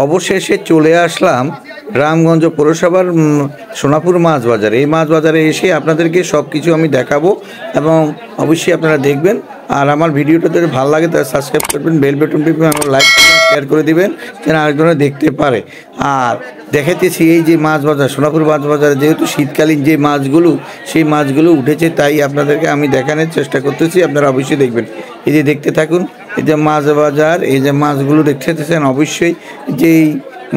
অবশেষে চলে আসলাম রামগঞ্জ পৌরসভার সোনাপুর মাছ বাজারে। এই মাছ বাজারে এসে আপনাদেরকে সব কিছু আমি দেখাবো এবং অবশ্যই আপনারা দেখবেন। আর আমার ভিডিওটা যদি ভালো লাগে তাহলে সাবস্ক্রাইব করবেন, বেল বাটন টিপবেন, আমার লাইক করবেন, শেয়ার করে দিবেন যেন আরেকজনে দেখতে পারে। আর দেখাইতেছি এই যে মাছ বাজার, সোনাপুর মাছ বাজারে যেহেতু শীতকালীন যে মাছগুলো সেই মাছগুলো উঠেছে, তাই আপনাদেরকে আমি দেখানোর চেষ্টা করতেছি। আপনারা অবশ্যই দেখবেন। এই যে দেখতে থাকুন, এই যে মাছ বাজার, এই যে মাছগুলো দেখতেছেন, অবশ্যই যেই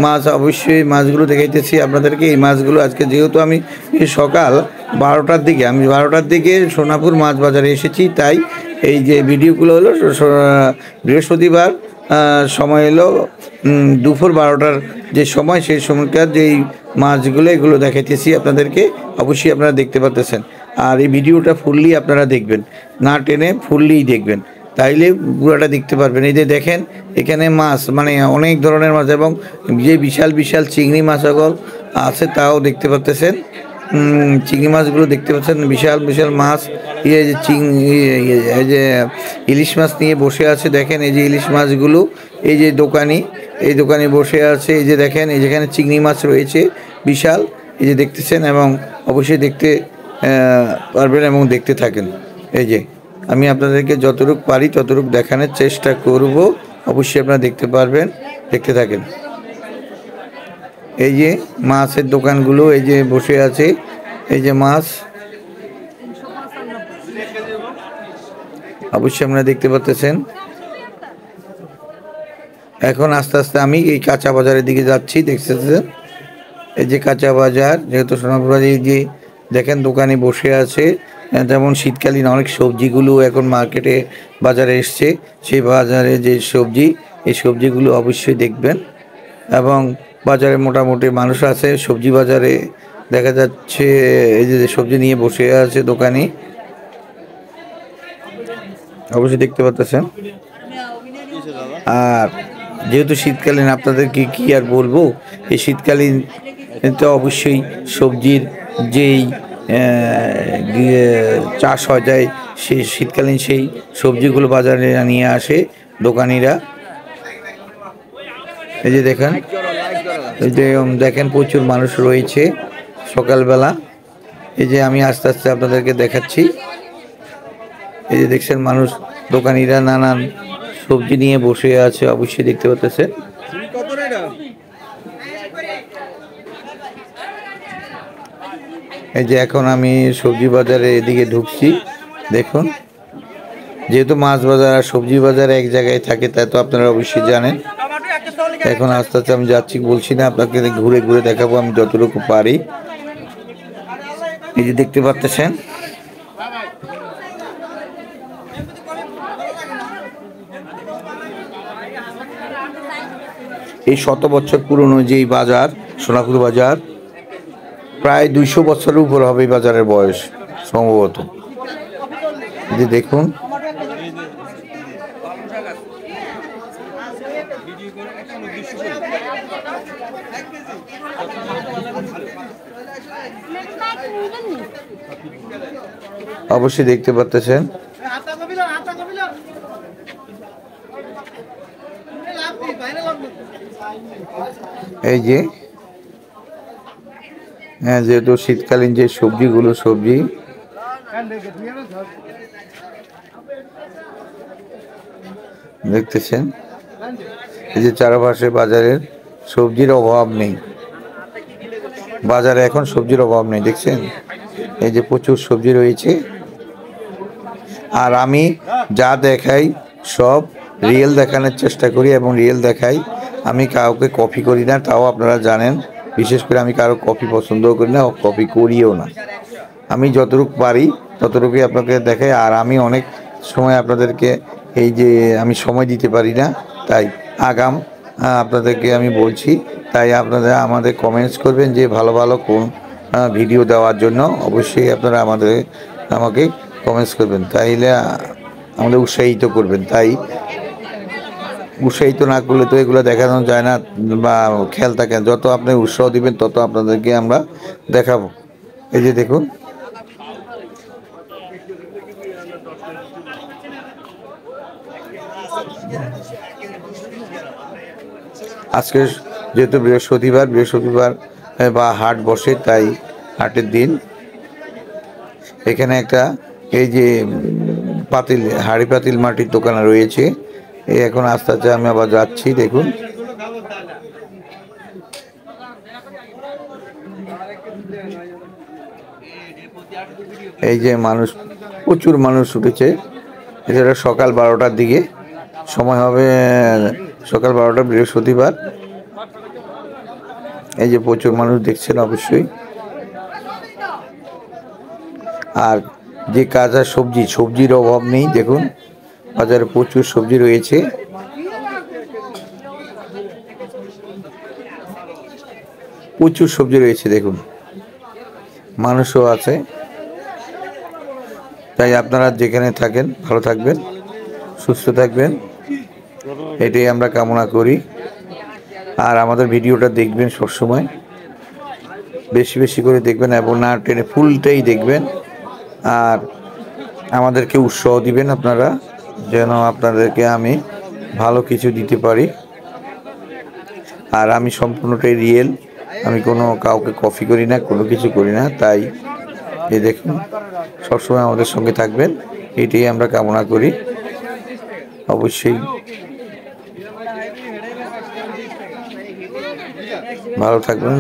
মাছ, অবশ্যই মাছগুলো দেখাইতেছি আপনাদেরকে। এই মাছগুলো আজকে যেহেতু আমি সকাল 12টার দিকে সোনাপুর মাছ বাজারে এসেছি, তাই এই যে ভিডিওগুলো হলো বৃহস্পতিবার সময় এলো দুপুর 12টার যে সময়, সেই সময়কার যেই মাছগুলো এগুলো দেখাইতেছি আপনাদেরকে। অবশ্যই আপনারা দেখতে পাচ্ছেন। আর এই ভিডিওটা ফুললি আপনারা দেখবেন, না টেনে ফুললিই দেখবেন, তাইলে পুরোটা দেখতে পারবেন। এই যে দেখেন এখানে মাছ, মানে অনেক ধরনের মাছ এবং যে বিশাল বিশাল চিংড়ি মাছগুলো আছে তাও দেখতে পাচ্ছেন। চিংড়ি মাছগুলো দেখতে পাচ্ছেন, বিশাল বিশাল মাছ। এই যে এই যে ইলিশ মাছ নিয়ে বসে আছে, দেখেন এই যে ইলিশ মাছগুলো। এই যে এই দোকানে বসে আছে, এই যে দেখেন এই যেখানে চিংড়ি মাছ রয়েছে বিশাল, এই যে দেখতেছেন এবং অবশ্যই দেখতে পারবেন এবং দেখতে থাকেন। এই যে আমি আপনাদেরকে যতটুকু পারি ততটুকু দেখানোর চেষ্টা করব, অবশ্যই আপনারা দেখতে পারবেন, দেখতে থাকেন। এই যে মাছের দোকানগুলো এই যে বসে আছে, এই যে মাছ অবশ্যই আপনারা দেখতে পাচ্ছেন। এখন আস্তে আস্তে আমি এই কাঁচা বাজারের দিকে যাচ্ছি, দেখতেছেন এই যে কাঁচা বাজার, যেহেতু সোনাপুর বাজারে যে দেখেন দোকানে বসে আছে, যেমন শীতকালীন অনেক সবজিগুলো এখন মার্কেটে বাজারে এসছে, সেই বাজারে যে সবজি, এই সবজিগুলো অবশ্যই দেখবেন। এবং বাজারে মোটামুটি মানুষ আছে, সবজি বাজারে দেখা যাচ্ছে এই যে সবজি নিয়ে বসে আছে দোকানি, অবশ্যই দেখতে পাচ্ছেন। আর যেহেতু শীতকালীন আপনাদেরকে কি আর বলবো, এই শীতকালীন তো অবশ্যই সবজির যেই চাষ হয়ে যায়, সেই শীতকালীন সেই সবজিগুলো বাজারে নিয়ে আসে দোকানিরা। এই যে দেখেন, এই যে দেখেন প্রচুর মানুষ রয়েছে সকালবেলা। এই যে আমি আস্তে আস্তে আপনাদেরকে দেখাচ্ছি, এই যে দেখছেন মানুষ, দোকানিরা নানান সবজি নিয়ে বসে আছে, অবশ্যই দেখতে পাচ্ছেন। এই যে এখন আমি সবজি বাজারে এদিকে ঢুকছি, দেখুন যেহেতু মাছ বাজার আর সবজি বাজার এক জায়গায় থাকে, তা তো আপনারা অবশ্যই জানেন। এখন আস্তে আস্তে আমি যাচ্ছি, বলছি না আপনাকে ঘুরে ঘুরে দেখাবো আমি যতটুকু পারি। এই যে দেখতে পাচ্ছেন, এই 100 বছর পুরনো যেই বাজার সোনাপুর বাজার, প্রায় 200 বছরের উপর হবে এই বাজারের বয়স সম্ভবত। এই যে দেখুন, অবশ্যই দেখতে পাচ্ছেন। এই যে হ্যাঁ, যেহেতু শীতকালীন যে সবজিগুলো, সবজি দেখতেছেন, এই যে চারপাশে বাজারের সবজির অভাব নেই, বাজারে এখন সবজির অভাব নেই, দেখছেন এই যে প্রচুর সবজি রয়েছে। আর আমি যা দেখাই সব রিয়েল দেখানোর চেষ্টা করি এবং রিয়েল দেখাই। আমি কাউকে কপি করি না, তাও আপনারা জানেন। বিশেষ করে আমি কারো কপি পছন্দও করি না, কপি করিও না। আমি যতটুকু পারি ততটুকুই আপনাকে দেখাই। আর আমি অনেক সময় আপনাদেরকে এই যে আমি সময় দিতে পারি না, তাই আগাম আপনাদেরকে আমি বলছি। তাই আপনারা আমাদের কমেন্টস করবেন যে ভালো ভালো কোন ভিডিও দেওয়ার জন্য, অবশ্যই আপনারা আমাকে কমেন্টস করবেন, তাইলে আমাদের উৎসাহিত করবেন। তাই উৎসাহিত না করলে তো এগুলো দেখানো যায় না বা খেয়াল থাকে। যত আপনি উৎসাহ দিবেন তত আপনাদেরকে আমরা দেখাবো। এই যে দেখুন, আজকে যেহেতু বৃহস্পতিবার বা হাট বসে, তাই হাটের দিন। এখানে একটা এই যে হাঁড়ি পাতিল মাটির দোকান রয়েছে। এই এখন আস্তে আস্তে আমি আবার যাচ্ছি, দেখুন। এই যে প্রচুর মানুষ উঠেছে। এটা সকাল 12টার দিকে সময় হবে, সকাল 12টা, বৃহস্পতিবার। এই যে প্রচুর মানুষ দেখছেন অবশ্যই। আর যে কাঁচা সবজির অভাব নেই, দেখুন বাজারে প্রচুর সবজি রয়েছে। প্রচুর সবজি রয়েছে, দেখুন, মানুষও আছে। তাই আপনারা যেখানে থাকেন ভালো থাকবেন, সুস্থ থাকবেন, এটাই আমরা কামনা করি। আর আমাদের ভিডিওটা দেখবেন সবসময়, বেশি বেশি করে দেখবেন এবং না টেনে ফুলটাই দেখবেন। আর আমাদেরকে উৎসাহ দিবেন আপনারা, যেন আপনাদেরকে আমি ভালো কিছু দিতে পারি। আর আমি সম্পূর্ণটাই রিয়েল, আমি কোনো কাউকে কপি করি না, কোনো কিছু করি না। তাই এই দেখুন, সবসময় আমাদের সঙ্গে থাকবেন, এটাই আমরা কামনা করি। অবশ্যই ভালো থাকবেন,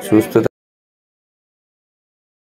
সুস্থ